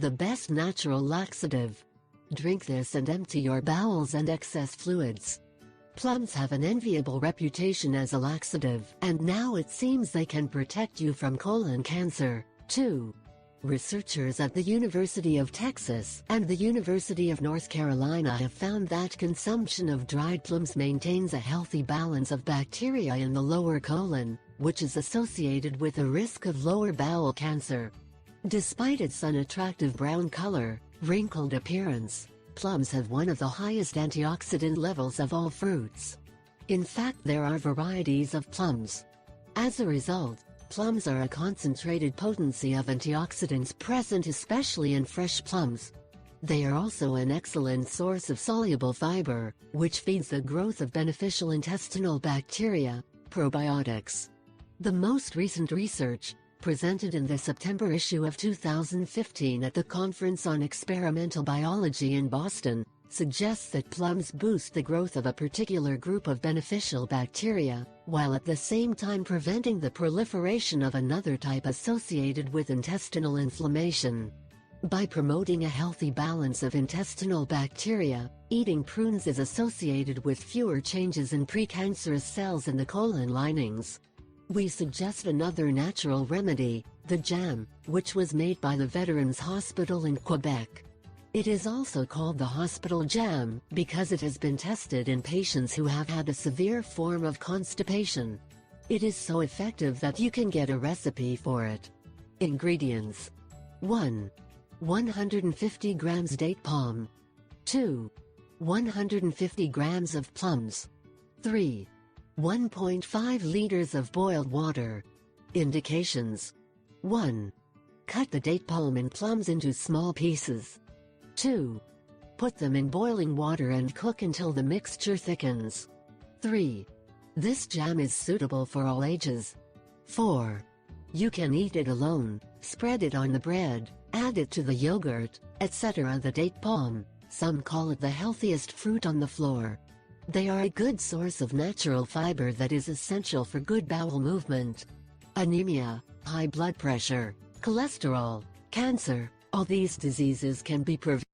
the best natural laxative. Drink this and empty your bowels and excess fluids. Plums have an enviable reputation as a laxative, and now it seems they can protect you from colon cancer, too. Researchers at the University of Texas and the University of North Carolina have found that consumption of dried plums maintains a healthy balance of bacteria in the lower colon, which is associated with a risk of lower bowel cancer. Despite its unattractive brown color, wrinkled appearance, plums have one of the highest antioxidant levels of all fruits. In fact, there are varieties of plums. As a result, plums are a concentrated potency of antioxidants present especially in fresh plums. They are also an excellent source of soluble fiber, which feeds the growth of beneficial intestinal bacteria, probiotics. The most recent research, presented in the September issue of 2015 at the Conference on Experimental Biology in Boston, suggests that plums boost the growth of a particular group of beneficial bacteria, while at the same time preventing the proliferation of another type associated with intestinal inflammation. By promoting a healthy balance of intestinal bacteria, eating prunes is associated with fewer changes in precancerous cells in the colon linings. We suggest another natural remedy, the jam, which was made by the Veterans Hospital in Quebec. It is also called the hospital jam because it has been tested in patients who have had a severe form of constipation. It is so effective that you can get a recipe for it. Ingredients: 1. 150 grams date palm. 2. 150 grams of plums. 3. 1.5 liters of boiled water. Indications: 1. Cut the date palm and plums into small pieces. 2. Put them in boiling water and cook until the mixture thickens. 3. This jam is suitable for all ages. 4. You can eat it alone, spread it on the bread, add it to the yogurt, etc. The date palm, some call it the healthiest fruit on the floor. They are a good source of natural fiber that is essential for good bowel movement. Anemia, high blood pressure, cholesterol, cancer, all these diseases can be prevented